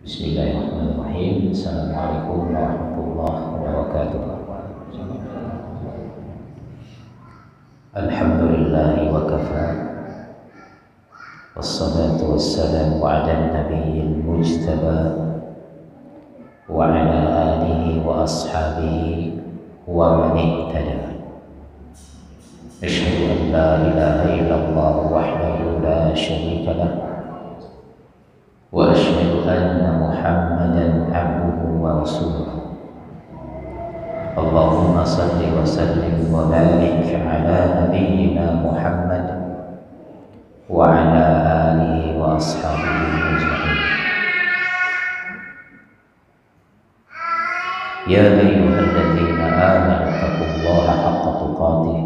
Bismillahirrahmanirrahim. Assalamualaikum warahmatullahi wabarakatuh. Alhamdulillahi wa kafa. Wassalatu wassalamu ala nabiyil mujtaba wa ala alihi wa ashabihi wa man ihtada. Asyhadu an la ilaha illallah wahdahu la syarika lah wa asyhadu anna Muhammadan abduhu wa rasuluh. Allahumma salli wa sallim wa barik ala nabiyyina Muhammad wa ala alihi wa ashabihi ajma'in. Ya ayyuhalladzina amanu taqullaha haqqa tuqatih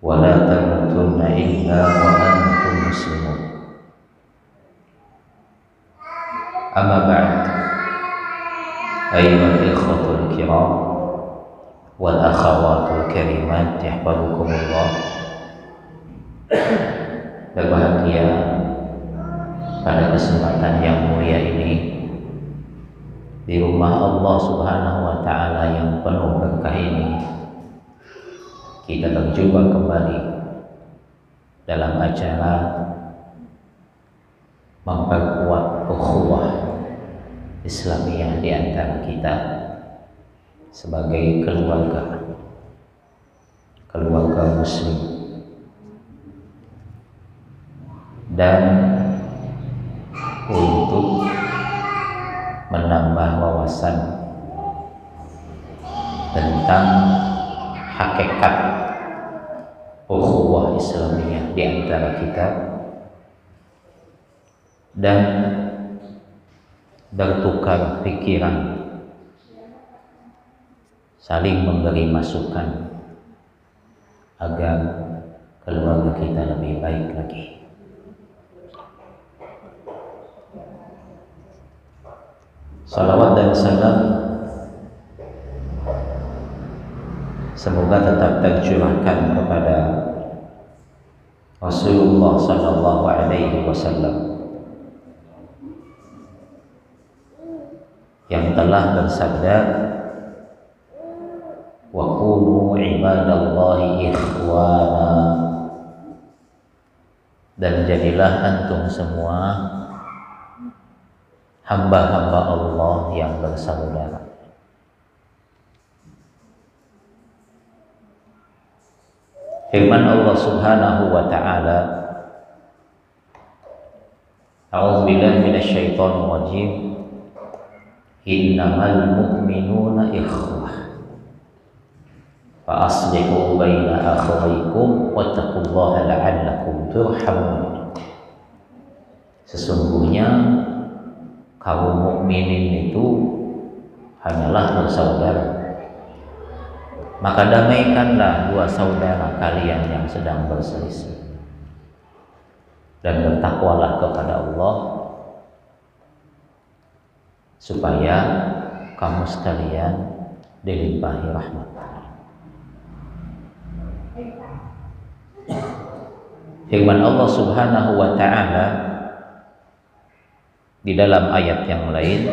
wa la tamutunna illa wa antum muslimun. Amma ba'd, ayyuhal ikhwatul kiram wal akhawatul karimat, yahfazukumullah. Berbahagia pada kesempatan yang mulia ini di rumah Allah Subhanahu wa ta'ala yang penuh berkah ini, kita berjumpa kembali dalam acara memperkuat ukhuwah Islamiyah di antara kita sebagai keluarga muslim, dan untuk menambah wawasan tentang hakikat ukhuwah Islamiyah di antara kita dan bertukar pikiran, saling memberi masukan agar keluarga kita lebih baik lagi. Salawat dan salam semoga tetap tercurahkan kepada Rasulullah sallallahu alaihi wasallam yang telah bersabda, wa qulu ibadallahi ikhwana, dan jadilah antum semua hamba-hamba Allah yang bersaudara. Firman Allah Subhanahu wa ta'ala, a'udzubillahi minasyaitonir rajim, innamal mu'minuna ikhwah fa aslihu baina akhawaykum wattaqullaha la'allakum turhamun. Sesungguhnya kaum mukminin itu hanyalah bersaudara, maka damaikanlah dua saudara kalian yang sedang berselisih, dan bertakwalah kepada Allah supaya kamu sekalian dilimpahi rahmat. Firman Allah Subhanahu wa ta'ala di dalam ayat yang lain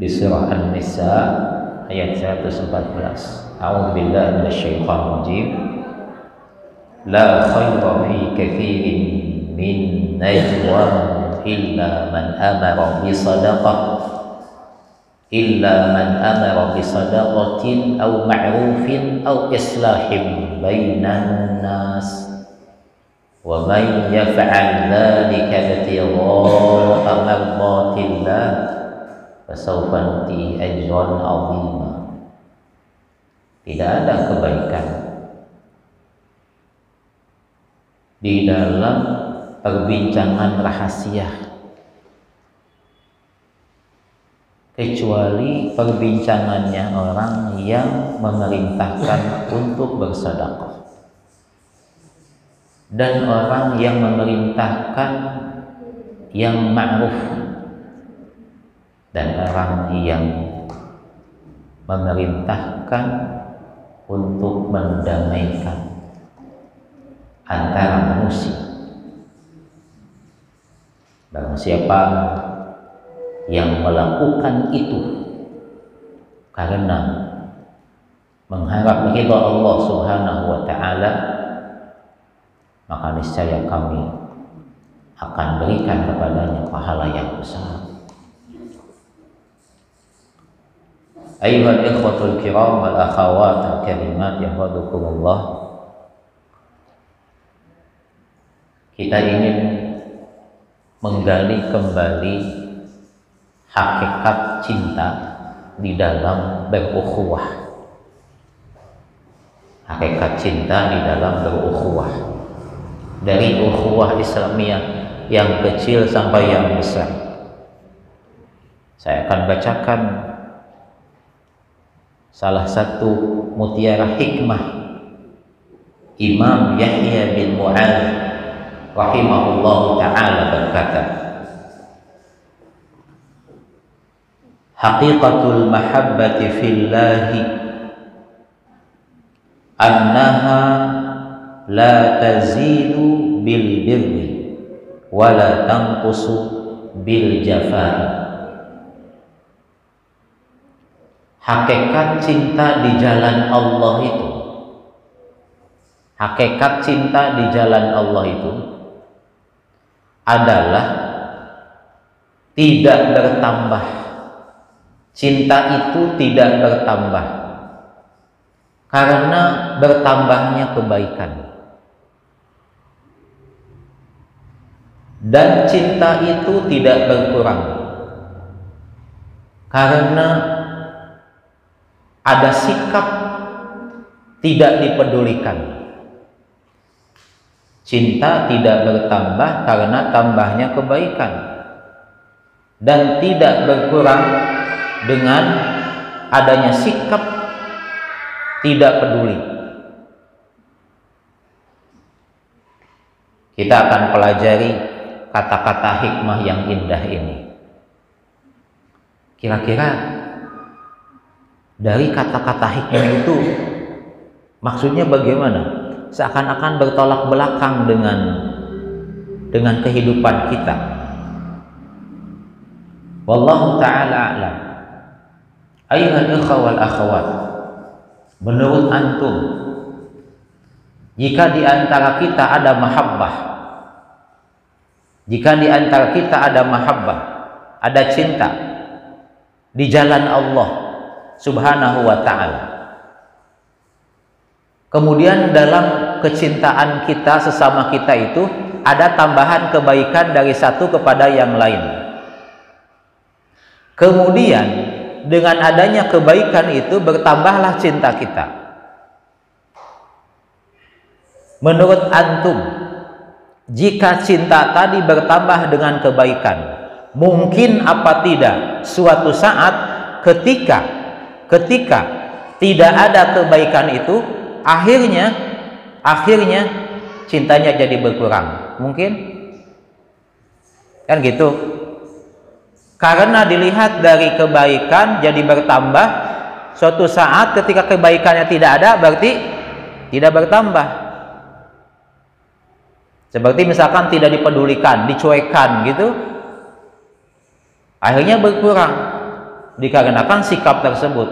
di surah An-Nisa ayat 114, a'udzubillahi minasyaitonir rajim, la khayra fi katsirin min najwahum illa man amara bisadaqatin aw ma'rufin aw islahin bainan nas wa man yaf'al dhalika ibtigha'a mardatillah fasawfa nu'tihi ajran 'azima. Tidak ada kebaikan di dalam perbincangan rahasia kecuali perbincangannya orang yang memerintahkan untuk bersedekah, dan orang yang memerintahkan yang ma'ruf, dan orang yang memerintahkan untuk mendamaikan antara manusia. Barang siapa yang melakukan itu karena mengharap ridha Allah Subhanahu wa taala, maka niscaya kami akan berikan kepadanya pahala yang besar. Ayyuhal ikhwatul kiram wal akhawat karimat yahwadukumullah, kita ingin menggali kembali hakikat cinta di dalam berukhuwah. Hakikat cinta di dalam berukhuwah, dari ukhuwah Islamiyah yang kecil sampai yang besar. Saya akan bacakan salah satu mutiara hikmah Imam Yahya bin Mu'adz rahimahullahu ta'ala berkata, haqiqatul mahabbati fillahi annaha la tazidu bil birri wa la tanqusu bil jafai. Hakikat cinta di jalan Allah itu, hakikat cinta di jalan Allah itu adalah tidak bertambah. Cinta itu tidak bertambah karena bertambahnya kebaikan, dan cinta itu tidak berkurang karena ada sikap tidak dipedulikan. Cinta tidak bertambah karena tambahnya kebaikan, dan tidak berkurang dengan adanya sikap tidak peduli. Kita akan pelajari kata-kata hikmah yang indah ini. Kira-kira dari kata-kata hikmah itu maksudnya bagaimana? Seakan-akan bertolak belakang dengan kehidupan kita. Wallahu ta'ala a'lam. Ayyuhal ikhwa wal akhawat, menurut antum, jika di antara kita ada mahabbah, jika di antara kita ada mahabbah, ada cinta di jalan Allah Subhanahu wa ta'ala, kemudian dalam kecintaan kita sesama kita itu ada tambahan kebaikan dari satu kepada yang lain, kemudian dengan adanya kebaikan itu bertambahlah cinta kita. Menurut antum, jika cinta tadi bertambah dengan kebaikan, mungkin apa tidak suatu saat ketika tidak ada kebaikan itu, akhirnya cintanya jadi berkurang? Mungkin kan gitu. Karena dilihat dari kebaikan jadi bertambah, suatu saat ketika kebaikannya tidak ada, berarti tidak bertambah. Seperti misalkan tidak dipedulikan, dicuekan gitu, akhirnya berkurang dikarenakan sikap tersebut.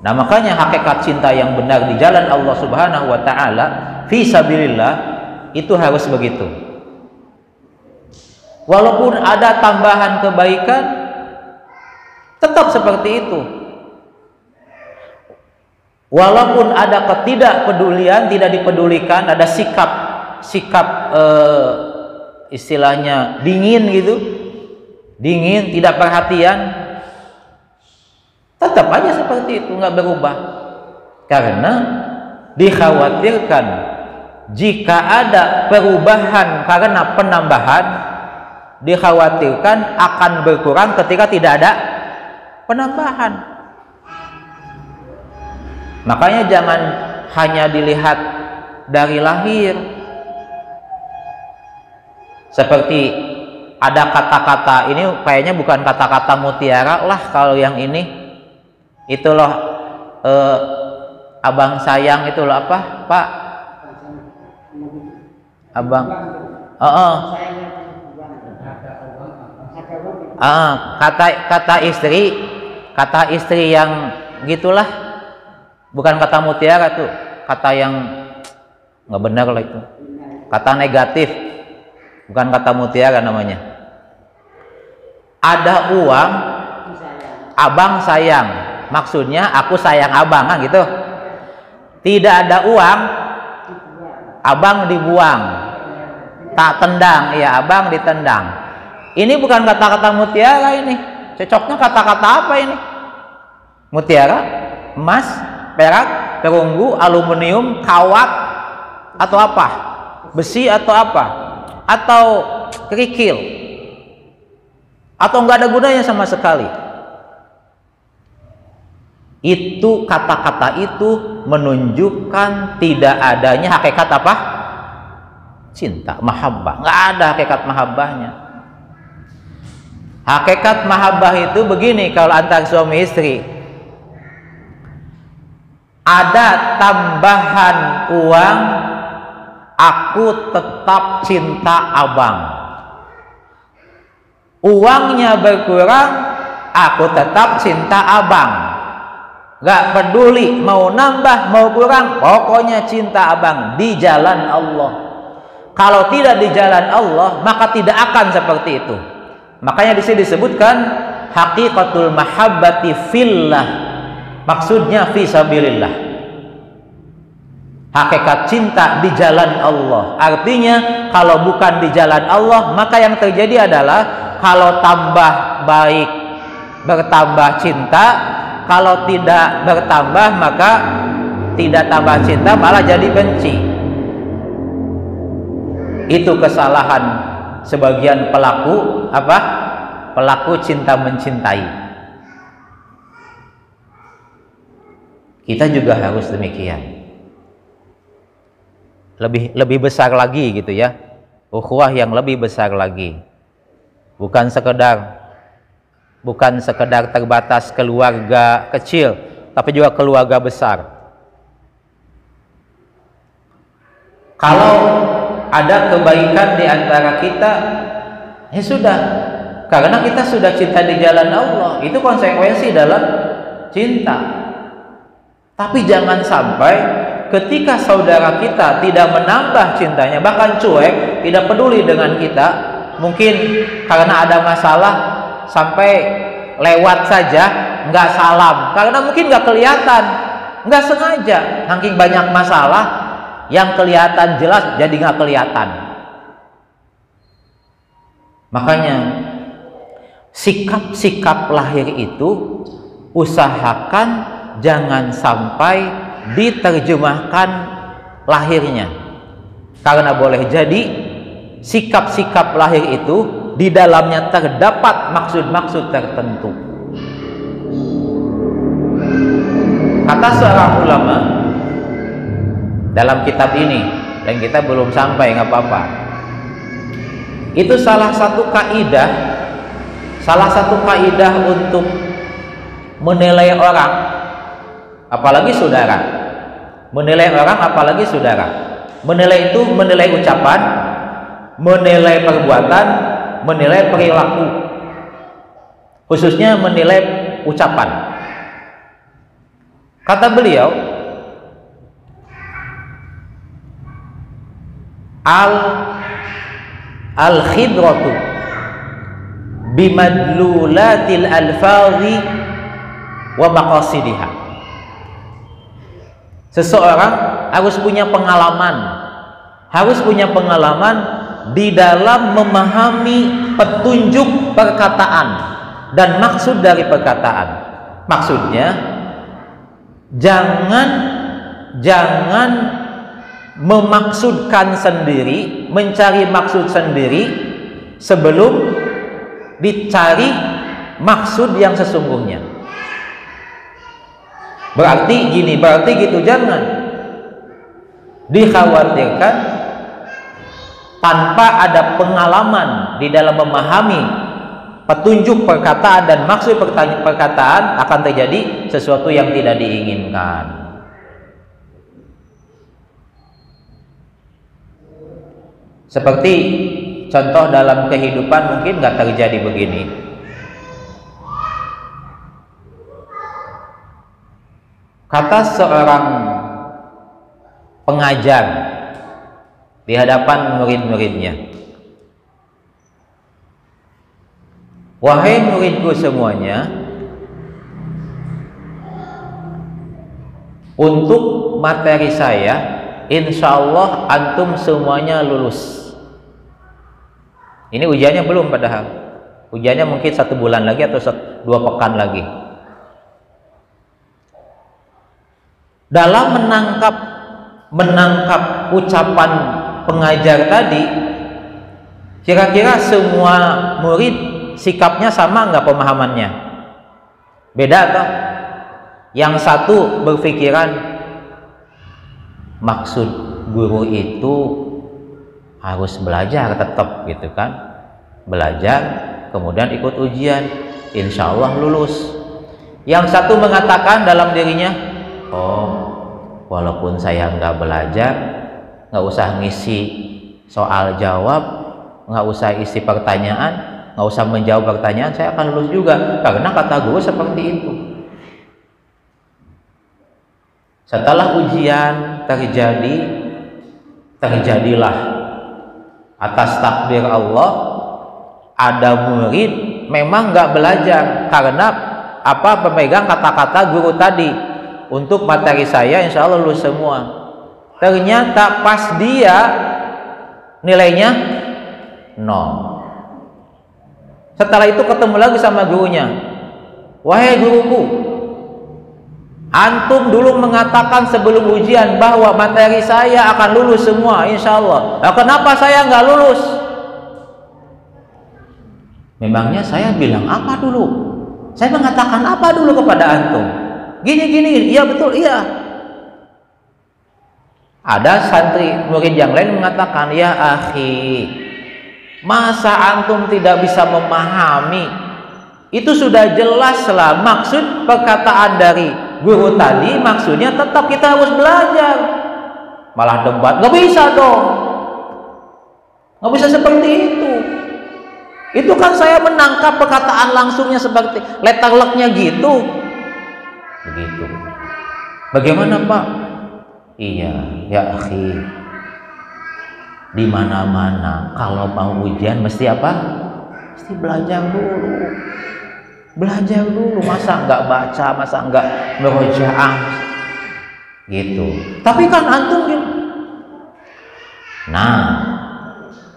Nah, makanya hakikat cinta yang benar di jalan Allah Subhanahu wa ta'ala, fi sabilillah, itu harus begitu. Walaupun ada tambahan kebaikan, tetap seperti itu. Walaupun ada ketidakpedulian, tidak dipedulikan, ada sikap istilahnya dingin gitu, dingin, tidak perhatian, tetap aja seperti itu, nggak berubah. Karena dikhawatirkan jika ada perubahan karena penambahan, dikhawatirkan akan berkurang ketika tidak ada penambahan. Makanya jangan hanya dilihat dari lahir. Seperti ada kata-kata, ini kayaknya bukan kata-kata mutiara lah kalau yang ini. Itu loh abang sayang, itu loh apa Pak? Abang Kata istri yang gitulah, bukan kata mutiara tuh, kata yang nggak benar lah itu, kata negatif, bukan kata mutiara namanya. Ada uang, abang sayang, maksudnya aku sayang abang kan gitu. Tidak ada uang, abang dibuang, tak tendang, ya abang ditendang. Ini bukan kata-kata mutiara ini. Cocoknya kata-kata apa ini? Mutiara, emas, perak, perunggu, aluminium, kawat, atau apa? Besi atau apa? Atau kerikil? Atau nggak ada gunanya sama sekali? Itu kata-kata itu menunjukkan tidak adanya hakikat apa? Cinta, mahabbah. Nggak ada hakikat mahabbahnya. Hakikat mahabbah itu begini kalau antar suami istri. Ada tambahan uang, aku tetap cinta abang. Uangnya berkurang, aku tetap cinta abang. Gak peduli mau nambah mau kurang, pokoknya cinta abang di jalan Allah. Kalau tidak di jalan Allah, maka tidak akan seperti itu. Makanya di sini disebutkan haqiqatul mahabbati fillah, maksudnya fi sabilillah. Hakikat cinta di jalan Allah, artinya kalau bukan di jalan Allah, maka yang terjadi adalah kalau tambah baik bertambah cinta, kalau tidak bertambah maka tidak tambah cinta, malah jadi benci. Itu kesalahan sebagian pelaku apa? Pelaku cinta mencintai. Kita juga harus demikian. Lebih besar lagi gitu ya. Ukhuwah yang lebih besar lagi. Bukan sekedar terbatas keluarga kecil, tapi juga keluarga besar. Kalau ada kebaikan di antara kita, ya sudah, karena kita sudah cinta di jalan Allah, itu konsekuensi dalam cinta. Tapi jangan sampai ketika saudara kita tidak menambah cintanya, bahkan cuek, tidak peduli dengan kita, mungkin karena ada masalah sampai lewat saja, nggak salam, karena mungkin nggak kelihatan, nggak sengaja, saking banyak masalah yang kelihatan jelas jadi nggak kelihatan. Makanya sikap-sikap lahir itu usahakan jangan sampai diterjemahkan lahirnya, karena boleh jadi sikap-sikap lahir itu di dalamnya terdapat maksud-maksud tertentu. Kata seorang ulama dalam kitab ini, dan kita belum sampai, nggak apa-apa, itu salah satu kaidah untuk menilai orang, apalagi saudara, menilai orang apalagi saudara. Menilai itu menilai ucapan, menilai perbuatan, menilai perilaku, khususnya menilai ucapan. Kata beliau, al-khidratu bimadlulatil alfazi wa maqasidiha. Seseorang harus punya pengalaman di dalam memahami petunjuk perkataan dan maksud dari perkataan. Maksudnya jangan memaksudkan sendiri, mencari maksud sendiri sebelum dicari maksud yang sesungguhnya. Berarti gini, berarti gitu, jangan dikhawatirkan tanpa ada pengalaman di dalam memahami petunjuk perkataan dan maksud perkataan akan terjadi sesuatu yang tidak diinginkan. Seperti contoh dalam kehidupan mungkin nggak terjadi begini. Kata seorang pengajar di hadapan murid-muridnya, "Wahai muridku semuanya, untuk materi saya, insya Allah antum semuanya lulus." Ini ujiannya belum, padahal ujiannya mungkin 1 bulan lagi atau 2 pekan lagi. Dalam menangkap ucapan pengajar tadi, kira-kira semua murid sikapnya sama nggak pemahamannya? Beda atau? Yang satu berpikiran maksud guru itu harus belajar tetap gitu kan, belajar kemudian ikut ujian, insya Allah lulus. Yang satu mengatakan dalam dirinya, oh walaupun saya nggak belajar, nggak usah ngisi soal jawab, nggak usah isi pertanyaan, nggak usah menjawab pertanyaan, saya akan lulus juga karena kata guru seperti itu. Setelah ujian terjadilah atas takdir Allah, ada murid memang nggak belajar karena pemegang kata-kata guru tadi, untuk materi saya insya Allah lulus semua. Ternyata pas dia nilainya 0. Setelah itu ketemu lagi sama gurunya, "Wahai guruku, antum dulu mengatakan sebelum ujian bahwa materi saya akan lulus semua insya Allah. Nah, kenapa saya nggak lulus?" "Memangnya saya bilang apa dulu? Saya mengatakan apa dulu kepada antum? Gini, iya betul, iya." Ada santri murid yang lain mengatakan, "Ya akhi, masa antum tidak bisa memahami? Itu sudah jelas lah maksud perkataan dari guru tadi, maksudnya tetap kita harus belajar." Malah debat, nggak bisa dong, nggak bisa seperti itu. Itu kan saya menangkap perkataan langsungnya seperti letter-leknya gitu. Begitu. Bagaimana Pak? Iya, ya akhi, di mana-mana kalau mau ujian mesti apa? Mesti belajar dulu. Belajar dulu, masa nggak baca, masa nggak merojaah gitu. Tapi kan antum gitu. Nah,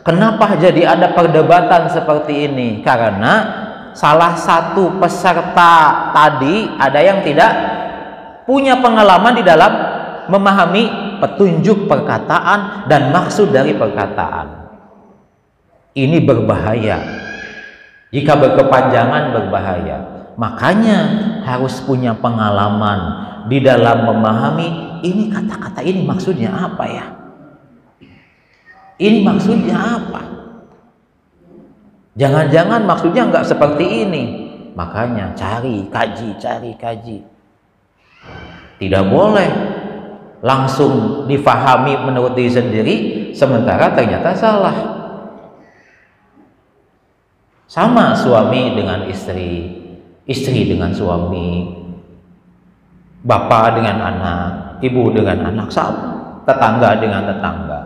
kenapa jadi ada perdebatan seperti ini? Karena salah satu peserta tadi ada yang tidak punya pengalaman di dalam memahami petunjuk perkataan dan maksud dari perkataan. Ini berbahaya. Jika berkepanjangan berbahaya. Makanya harus punya pengalaman di dalam memahami ini kata-kata ini maksudnya apa ya? Ini maksudnya apa? Jangan-jangan maksudnya nggak seperti ini. Makanya cari kaji. Tidak boleh langsung difahami menurut diri sendiri sementara ternyata salah. Sama suami dengan istri, istri dengan suami, bapak dengan anak, ibu dengan anak, sama, tetangga dengan tetangga.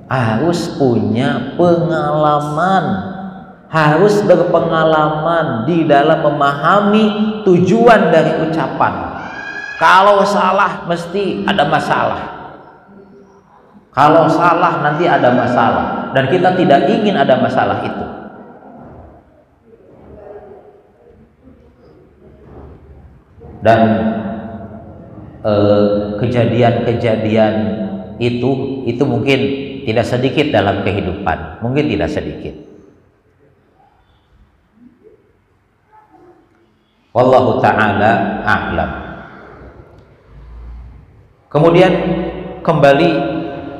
Harus punya pengalaman, harus berpengalaman di dalam memahami tujuan dari ucapan. Kalau salah mesti ada masalah. Kalau salah nanti ada masalah, dan kita tidak ingin ada masalah itu. Dan kejadian-kejadian itu mungkin tidak sedikit dalam kehidupan, mungkin tidak sedikit. Wallahu ta'ala a'lam. Kemudian kembali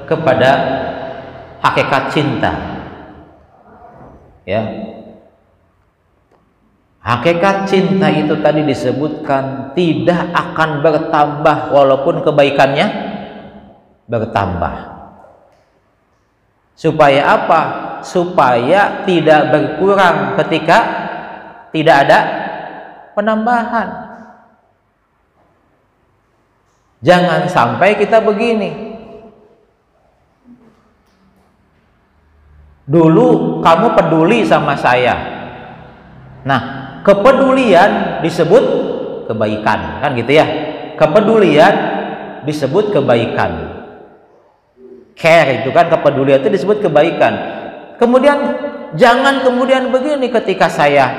kepada hakikat cinta, ya. Hakikat cinta itu tadi disebutkan tidak akan bertambah walaupun kebaikannya bertambah. Supaya apa? Supaya tidak berkurang ketika tidak ada penambahan. Jangan sampai kita begini. Dulu kamu peduli sama saya. Nah, kepedulian disebut kebaikan, kan gitu ya. Kepedulian disebut kebaikan. Care itu kan, kepedulian itu disebut kebaikan. Kemudian jangan kemudian begini, ketika saya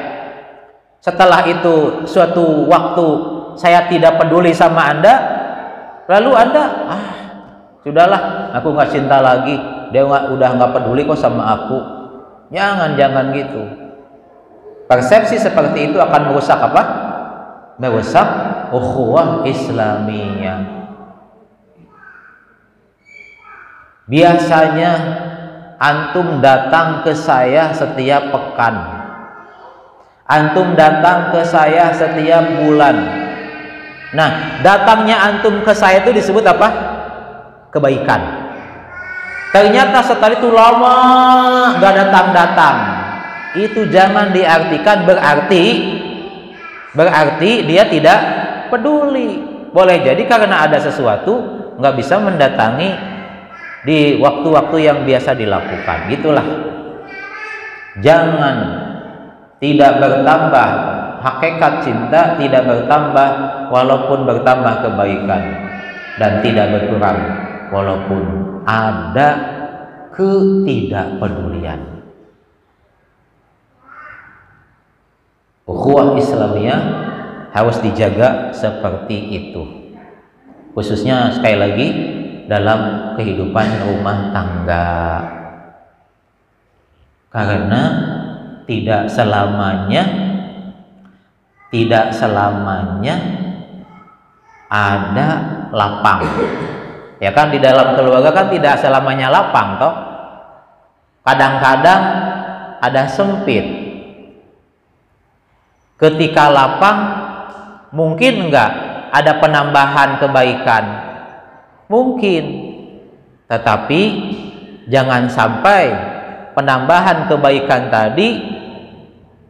setelah itu suatu waktu saya tidak peduli sama Anda, lalu Anda sudahlah, aku nggak cinta lagi, dia udah nggak peduli kok sama aku. Jangan gitu. Persepsi seperti itu akan merusak apa? Merusak ukhuwah Islamiyah. Biasanya antum datang ke saya setiap pekan, antum datang ke saya setiap bulan. Nah, datangnya antum ke saya itu disebut apa? Kebaikan. Ternyata setelah itu lama gak datang-datang, itu jangan diartikan berarti dia tidak peduli. Boleh jadi karena ada sesuatu nggak bisa mendatangi di waktu-waktu yang biasa dilakukan. Gitulah. Jangan tidak bertambah hakikat cinta, tidak bertambah walaupun bertambah kebaikan, dan tidak berkurang walaupun ada ketidakpedulian. Ukhuwah Islamiyah harus dijaga seperti itu, khususnya sekali lagi dalam kehidupan rumah tangga, karena tidak selamanya ada lapang, ya kan? Di dalam keluarga kan tidak selamanya lapang toh, kadang-kadang ada sempit. Ketika lapang mungkin enggak ada penambahan kebaikan, mungkin, tetapi jangan sampai penambahan kebaikan tadi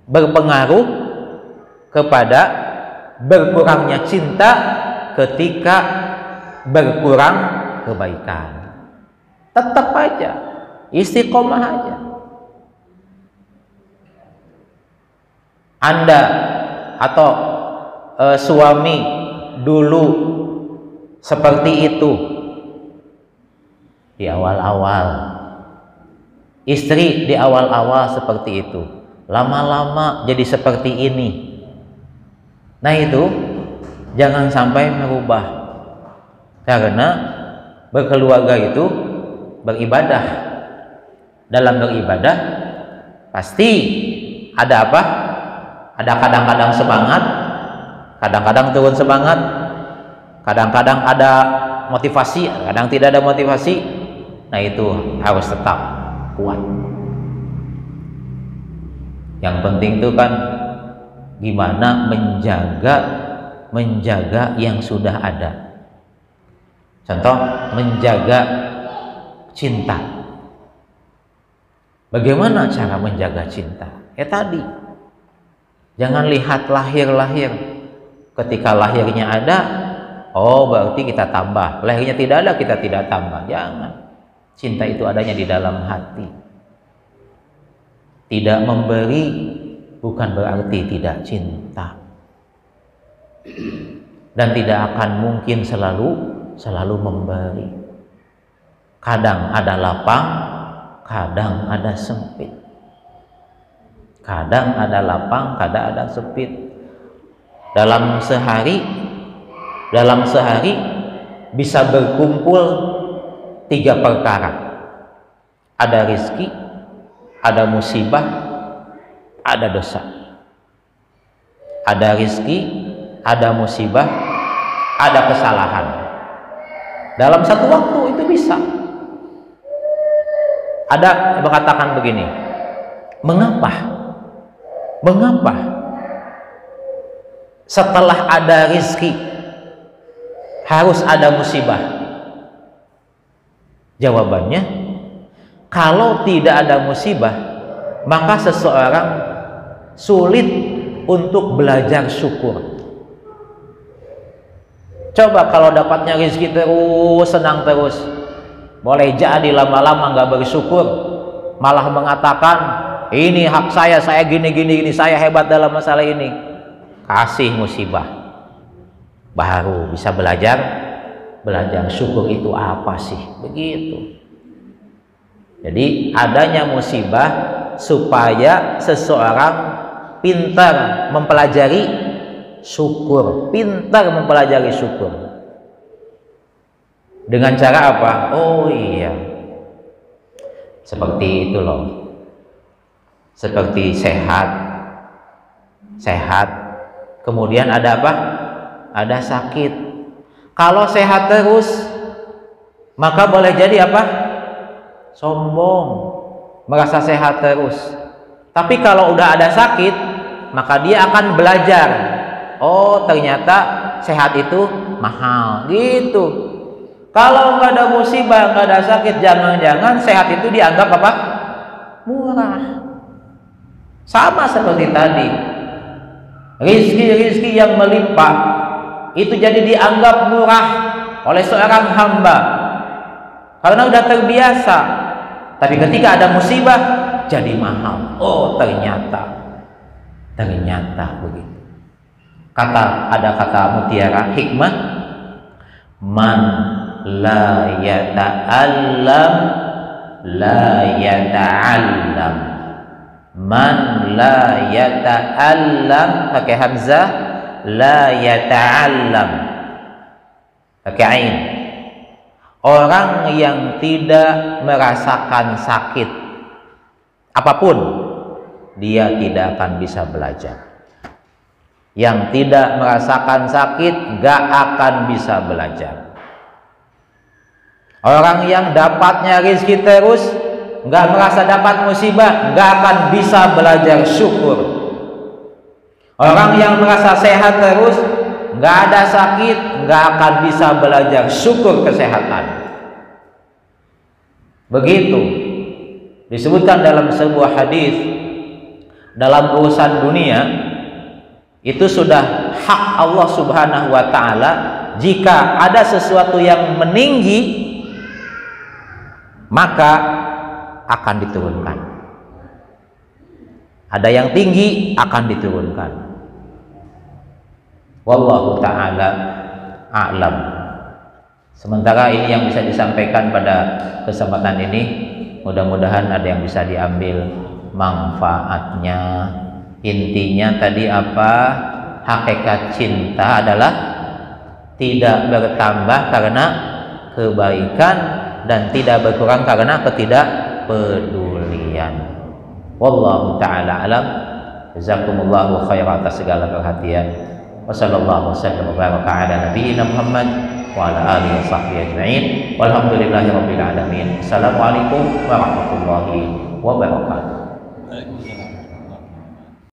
berpengaruh kepada berkurangnya cinta ketika berkurang kebaikan. Tetap aja istiqomah aja. Anda atau suami dulu seperti itu di awal-awal, istri di awal-awal seperti itu, lama-lama jadi seperti ini. Nah, itu jangan sampai merubah, karena berkeluarga itu beribadah. Dalam beribadah pasti ada apa? Ada kadang-kadang semangat, kadang-kadang turun semangat, kadang-kadang ada motivasi, kadang tidak ada motivasi. Nah, itu harus tetap kuat. Yang penting itu kan gimana menjaga yang sudah ada. Contoh, menjaga cinta. Bagaimana cara menjaga cinta? Ya tadi, jangan lihat lahir. Ketika lahirnya ada, oh berarti kita tambah. Lahirnya tidak ada, kita tidak tambah. Jangan. Cinta itu adanya di dalam hati. Tidak memberi bukan berarti tidak cinta. Dan tidak akan mungkin selalu memberi. Kadang ada lapang, kadang ada sempit. Kadang ada lapang, kadang ada sempit. Dalam sehari bisa berkumpul 3 perkara. Ada rezeki, ada musibah, ada dosa. Ada rezeki, ada musibah, ada kesalahan. Dalam satu waktu itu bisa. Ada yang mengatakan begini, mengapa setelah ada rezeki harus ada musibah? Jawabannya, Kalau tidak ada musibah, maka seseorang sulit untuk belajar syukur. Coba kalau dapatnya rezeki terus, senang terus, boleh jadi lama-lama nggak bersyukur, malah mengatakan ini hak saya gini, saya hebat dalam masalah ini. Kasih musibah, baru bisa belajar syukur itu apa sih, begitu. Jadi adanya musibah supaya seseorang pintar mempelajari syukur, dengan cara apa? Oh iya, seperti itu loh, seperti sehat, kemudian ada apa? Ada sakit. Kalau sehat terus, maka boleh jadi apa? Sombong, merasa sehat terus. Tapi kalau udah ada sakit, maka dia akan belajar. Oh, ternyata sehat itu mahal, gitu. Kalau nggak ada musibah, nggak ada sakit, jangan-jangan sehat itu dianggap apa? Murah. Sama seperti tadi, rizki yang melimpah itu jadi dianggap murah oleh seorang hamba karena udah terbiasa. Tapi ketika ada musibah jadi mahal. Oh, ternyata begitu. Ada kata mutiara hikmah, man la yata'allam la yata'allam. Man la yata'allam pakai hamzah, la yata'allam pakai ain. Orang yang tidak merasakan sakit apapun, dia tidak akan bisa belajar. Yang tidak merasakan sakit gak akan bisa belajar. Orang yang dapatnya rezeki terus, gak merasa dapat musibah, gak akan bisa belajar syukur. Orang yang merasa sehat terus, gak ada sakit, gak akan bisa belajar syukur kesehatan. Begitu disebutkan dalam sebuah hadis, dalam urusan dunia itu sudah hak Allah Subhanahu wa Ta'ala. Jika ada sesuatu yang meninggi, maka akan diturunkan. Ada yang tinggi akan diturunkan. Wallahu ta'ala a'lam. Sementara ini yang bisa disampaikan pada kesempatan ini, mudah-mudahan ada yang bisa diambil manfaatnya. Intinya tadi apa? Hakikat cinta adalah tidak bertambah karena kebaikan dan tidak berkurang karena ketidakpedulian. Wallahu ta'ala alam. Jazakumullahu khairan atas segala perhatian. Wassallallahu wasallam wa baraka ala nabiyyina Muhammad wa ala alihi wa sahbihi ajma'in. Walhamdulillahi rabbil alamin. Assalamualaikum warahmatullahi wabarakatuh.